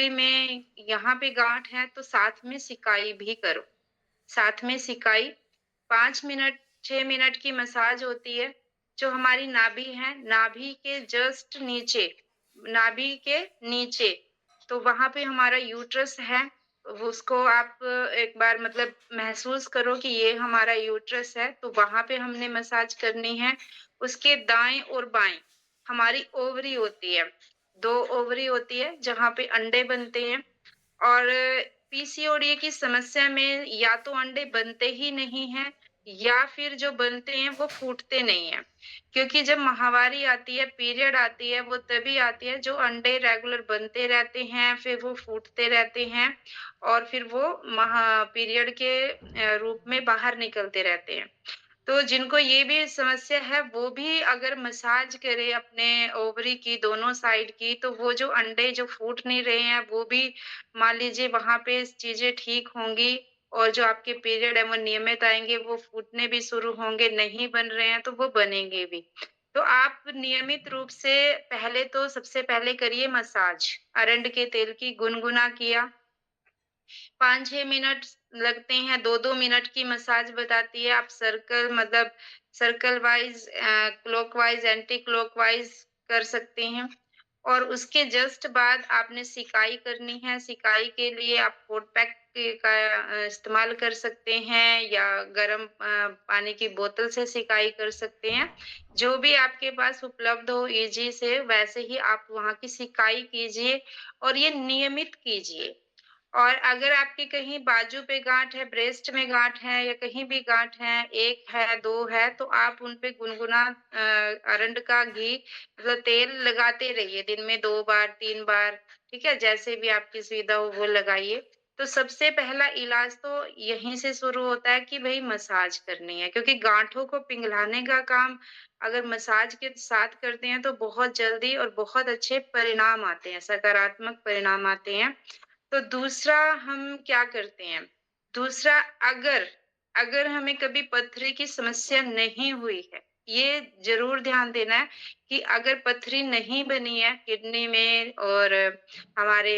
Ovary में यहाँ पे गाँठ है तो साथ में सिकाई भी करो। साथ में सिकाई 5 मिनट 6 मिनट की मसाज होती है, जो हमारी नाभि है, नाभि के जस्ट नीचे, नाभि के नीचे, तो वहाँ पे हमारा यूट्रस है, वो उसको आप एक बार मतलब महसूस करो कि ये हमारा यूट्रस है, तो वहाँ पे हमने मसाज करनी है। उसके दाएँ और बाएँ हमारी ओवरी होती है, 2 ओवरी होती है, जहाँ पे अंडे बनते हैं। और पीसीओडी की समस्या में या तो अंडे बनते ही नहीं हैं या फिर जो बनते हैं वो फूटते नहीं हैं। क्योंकि जब माहवारी आती है, पीरियड आती है, वो तभी आती है जो अंडे रेगुलर बनते रहते हैं, फिर वो फूटते रहते हैं और फिर वो पीरियड के रूप में बाहर निकलते रहते हैं। तो जिनको ये भी समस्या है, वो भी अगर मसाज करें अपने ओवरी की दोनों साइड की, तो वो जो अंडे जो फूट नहीं रहे हैं, वो भी मान लीजिए वहाँ पे चीज़ें ठीक होंगी और जो आपके पीरियड है, वो नियमित आएँगे, वो फूटने भी शुरू होंगे, नहीं बन रहे हैं, तो वो बनेंगे भी। तो आप नियमित रूप से पहले तो सबसे पहले करिए मसाज, अरंड के तेल की गुनगुना किया, 5-6 मिनट लगते हैं, 2-2 मिनट की मसाज बताती है। आप सर्कल मतलब circle wise clockwise, anti clockwise कर सकते हैं। और उसके जस्ट बाद आपने सिकाई करनी है। सिकाई के लिए आप हॉट पैक का इस्तेमाल कर सकते हैं या गरम पानी की बोतल से सिकाई कर सकते हैं। जो भी आपके पास उपलब्ध हो ईज़ी से, वैसे ही आप वहाँ की सिकाई कीजिए और ये नियमित कीजिए। और अगर आपके कहीं बाजू पे गाँठ है, ब्रेस्ट में गाँठ है या कहीं भी गाँठ है, 1 है, 2 है, तो आप उन पे गुनगुना अरंड का घी मतलब तेल लगाते रहिए, दिन में 2 बार, 3 बार, ठीक है? जैसे भी आपकी सुविधा हो वो लगाइए। तो सबसे पहला इलाज तो यहीं से शुरू होता है कि भई मसाज करनी है, क्योंकि गाँठों को पिघलाने का काम अगर मसाज के साथ करते हैं तो बहुत जल्दी और बहुत अच्छे परिणाम आते हैं, सकारात्मक परिणाम आते हैं। तो दूसरा हम क्या करते हैं, दूसरा अगर अगर हमें कभी पथरी की समस्या नहीं हुई है, ये ज़रूर ध्यान देना है कि अगर पथरी नहीं बनी है किडनी में और हमारे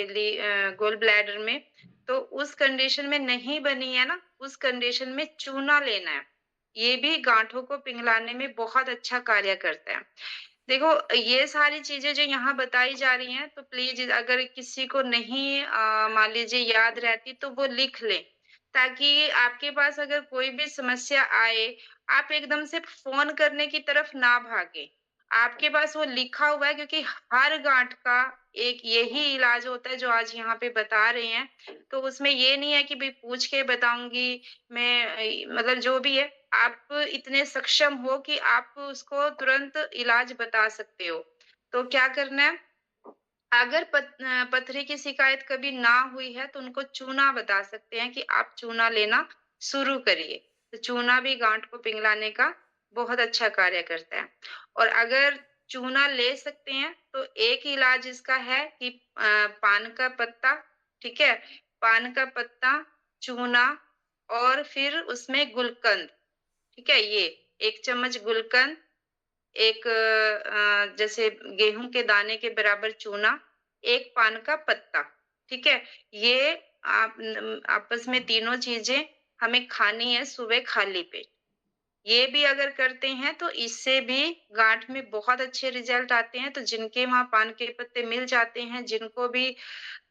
गॉल ब्लैडर में, तो उस कंडीशन में नहीं बनी है ना, उस कंडीशन में चूना लेना है। ये भी गाँठों को पिघलाने में बहुत अच्छा कार्य करता है। देखो, ये सारी चीज़ें जो यहाँ बताई जा रही हैं, तो प्लीज़ अगर किसी को नहीं मान लीजिए याद रहती तो वो लिख लें, ताकि आपके पास अगर कोई भी समस्या आए, आप एकदम से फ़ोन करने की तरफ ना भागें। आपके पास वो लिखा हुआ है, क्योंकि हर गाँठ का एक यही इलाज होता है जो आज यहाँ पे बता रहे हैं। तो उसमें ये नहीं है कि भई पूछ के बताऊँगी मैं मतलब जो भी है, आप इतने सक्षम हो कि आप उसको तुरंत इलाज बता सकते हो। तो क्या करना है, अगर पथरी की शिकायत कभी ना हुई है, तो उनको चूना बता सकते हैं कि आप चूना लेना शुरू करिए। तो चूना भी गाँठ को पिघलाने का बहुत अच्छा कार्य करता है। और अगर चूना ले सकते हैं, तो एक इलाज इसका है कि पान का पत्ता, ठीक है? पान का पत्ता, चूना और फिर उसमें गुलकंद, ठीक है? ये 1 चम्मच गुलकंद, एक जैसे गेहूँ के दाने के बराबर चूना, 1 पान का पत्ता, ठीक है? ये आप आपस में तीनों चीज़ें हमें खानी है सुबह खाली पेट। ये भी अगर करते हैं तो इससे भी गाँठ में बहुत अच्छे रिज़ल्ट आते हैं। तो जिनके वहाँ पान के पत्ते मिल जाते हैं, जिनको भी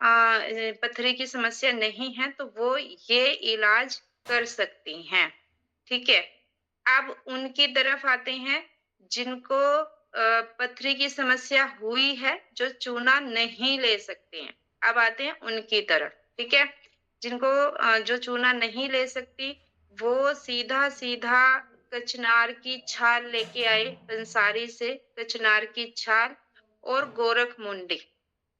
पथरी की समस्या नहीं है, तो वो ये इलाज कर सकती हैं, ठीक है? अब उनकी तरफ आते हैं जिनको पथरी की समस्या हुई है, जो चूना नहीं ले सकते हैं। अब आते हैं उनकी तरफ, ठीक है? जिनको जो चूना नहीं ले सकती, वो सीधा-सीधा कचनार की छाल लेके आए पंसारी से, कचनार की छाल और गोरखमुंडी।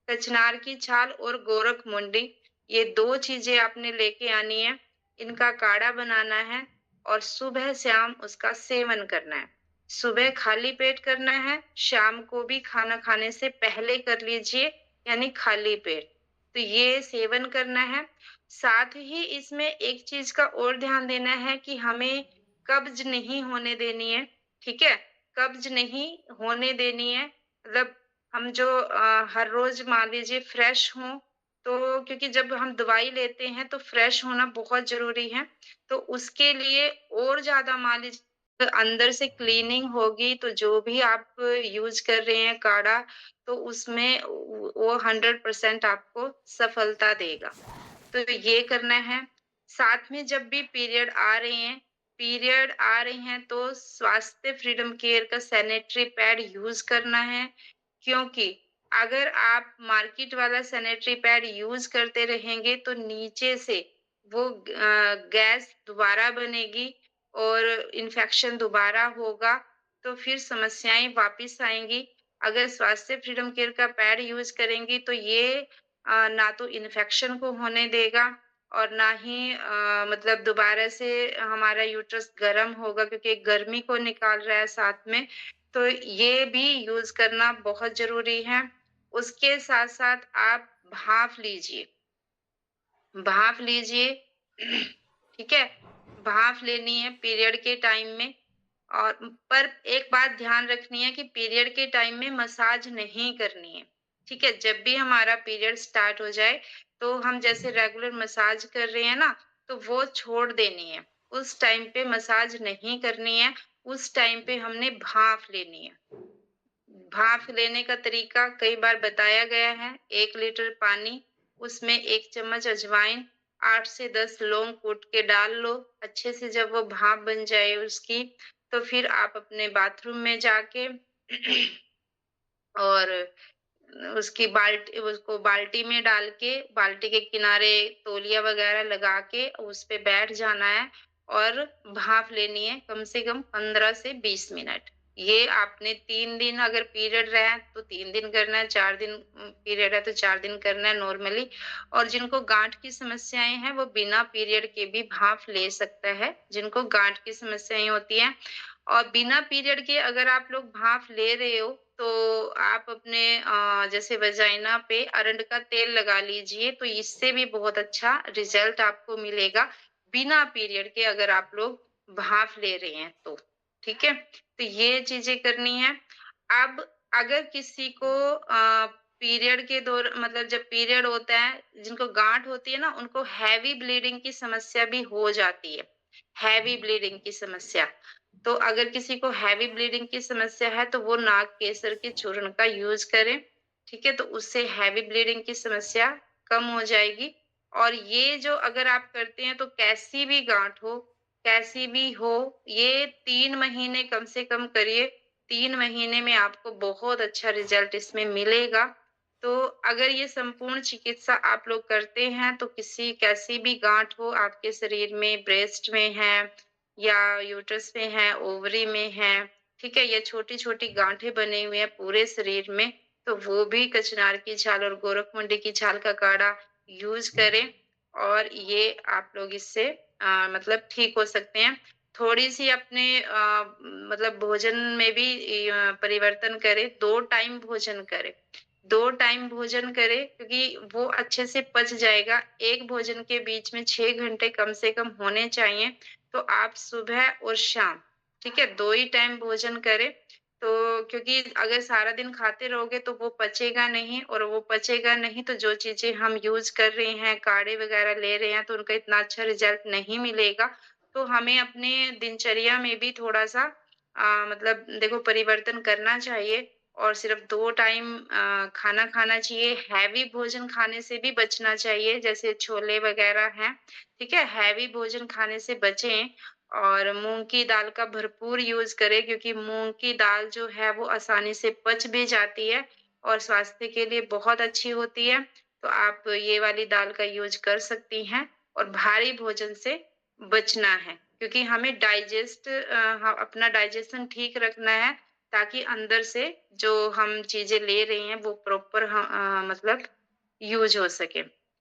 कचनार की छाल और गोरखमुंडी, ये 2 चीज़ें आपने लेके आनी है। इनका काढ़ा बनाना है और सुबह-शाम उसका सेवन करना है। सुबह खाली पेट करना है, शाम को भी खाना खाने से पहले कर लीजिए, यानी खाली पेट। तो ये सेवन करना है। साथ ही इसमें एक चीज़ का और ध्यान देना है कि हमें कब्ज़ नहीं होने देनी है, ठीक है? कब्ज़ नहीं होने देनी है, मतलब हम जो हर रोज़ मान लीजिए फ्रेश हों, तो क्योंकि जब हम दवाई लेते हैं तो फ्रेश होना बहुत ज़रूरी है। तो उसके लिए और ज़्यादा मान लीजिए अंदर से क्लीनिंग होगी तो जो भी आप यूज़ कर रहे हैं काढ़ा, तो उसमें वो 100% आपको सफलता देगा। तो ये करना है। साथ में जब भी पीरियड आ रही हैं तो स्वास्थ्य फ्रीडम केयर का सैनिटरी पैड यूज़ करना है, क्योंकि अगर आप मार्केट वाला सैनिटरी पैड यूज़ करते रहेंगे तो नीचे से वो गैस दोबारा बनेगी और इन्फेक्शन दोबारा होगा, तो फिर समस्याएँ वापिस आएँगी। अगर स्वास्थ्य फ्रीडम केयर का पैड यूज़ करेंगी तो ये ना तो इन्फेक्शन को होने देगा और ना ही मतलब दोबारा से हमारा यूट्रस गर्म होगा क्योंकि गर्मी को निकाल रहा है साथ में, तो ये भी यूज़ करना बहुत ज़रूरी है। उसके साथ-साथ आप भाप लीजिए, भाप लीजिए ठीक है? भाप लेनी है पीरियड के टाइम में और पर एक बात ध्यान रखनी है कि पीरियड के टाइम में मसाज नहीं करनी है, ठीक है? जब भी हमारा पीरियड स्टार्ट हो जाए, तो हम जैसे रेगुलर मसाज कर रहे हैं ना, तो वो छोड़ देनी है। उस टाइम पे मसाज नहीं करनी है, उस टाइम पे हमने भाप लेनी है। भाप लेने का तरीका कई बार बताया गया है। 1 लीटर पानी, उसमें 1 चम्मच अजवाइन, 8 से 10 लौंग कूट के डाल लो। अच्छे से जब वो भाप बन जाए उसकी, तो फिर आप अपने बाथरूम में जाके और उसकी उसको बाल्टी में डाल के, बाल्टी के किनारे तौलिया वगैरह लगा के उस पे बैठ जाना है और भाप लेनी है कम से कम 15 से 20 मिनट। ये आपने 3 दिन अगर पीरियड रहा है तो 3 दिन करना है, 4 दिन पीरियड है तो 4 दिन करना है नॉर्मली। और जिनको गाँठ की समस्याएँ हैं वो बिना पीरियड के भी भाप ले सकता है, जिनको गाँठ की समस्याएँ होती हैं। और बिना पीरियड के अगर आप लोग भाप ले रहे हो, तो आप अपने जैसे वजाइना पे अरंड का तेल लगा लीजिए, तो इससे भी बहुत अच्छा रिज़ल्ट आपको मिलेगा, बिना पीरियड के अगर आप लोग भाप ले रहे हैं तो, ठीक है? तो ये चीज़ें करनी है। अब अगर किसी को पीरियड के मतलब जब पीरियड होता है, जिनको गाँठ होती है ना, उनको हेवी ब्लीडिंग की समस्या भी हो जाती है, हेवी ब्लीडिंग की समस्या। तो अगर किसी को हेवी ब्लीडिंग की समस्या है तो वो नाग केसर के चूर्ण का यूज़ करें, ठीक है? तो उससे हेवी ब्लीडिंग की समस्या कम हो जाएगी। और ये जो अगर आप करते हैं तो कैसी भी हो, ये 3 महीने कम से कम करिए। 3 महीने में आपको बहुत अच्छा रिज़ल्ट इसमें मिलेगा। तो अगर ये संपूर्ण चिकित्सा आप लोग करते हैं तो कैसी भी गाँठ हो आपके शरीर में, ब्रेस्ट में है या यूट्रस में है, ओवरी में है, ठीक है? या छोटी-छोटी गाँठें बनी हुई हैं पूरे शरीर में, तो वो भी कचनार की छाल और गोरखमुंडी की छाल का काढ़ा यूज़ करें और ये आप लोग इससे मतलब ठीक हो सकते हैं। थोड़ी-सी अपने मतलब भोजन में भी परिवर्तन करें, 2 टाइम भोजन करें। 2 टाइम भोजन करें क्योंकि वो अच्छे से पच जाएगा। एक भोजन के बीच में 6 घंटे कम से कम होने चाहिए। तो आप सुबह और शाम, ठीक है? 2 ही टाइम भोजन करें। तो क्योंकि अगर सारा दिन खाते रहोगे तो वो पचेगा नहीं और वो पचेगा नहीं तो जो चीज़ें हम यूज़ कर रहे हैं, काढ़े वगैरह ले रहे हैं तो उनका इतना अच्छा रिज़ल्ट नहीं मिलेगा। तो हमें अपने दिनचर्या में भी थोड़ा-सा मतलब देखो परिवर्तन करना चाहिए और सिर्फ़ 2 टाइम खाना खाना चाहिए। हैवी भोजन खाने से भी बचना चाहिए, जैसे छोले वग़ैरह हैं, ठीक है? हैवी भोजन खाने से बचें और मूँग की दाल का भरपूर यूज़ करें क्योंकि मूँग की दाल जो है वो आसानी से पच भी जाती है और स्वास्थ्य के लिए बहुत अच्छी होती है। तो आप ये वाली दाल का यूज़ कर सकती हैं और भारी भोजन से बचना है क्योंकि हमें अपना डाइजेशन ठीक रखना है ताकि अंदर से जो हम चीज़ें ले रहे हैं वो प्रॉपर मतलब यूज़ हो सके।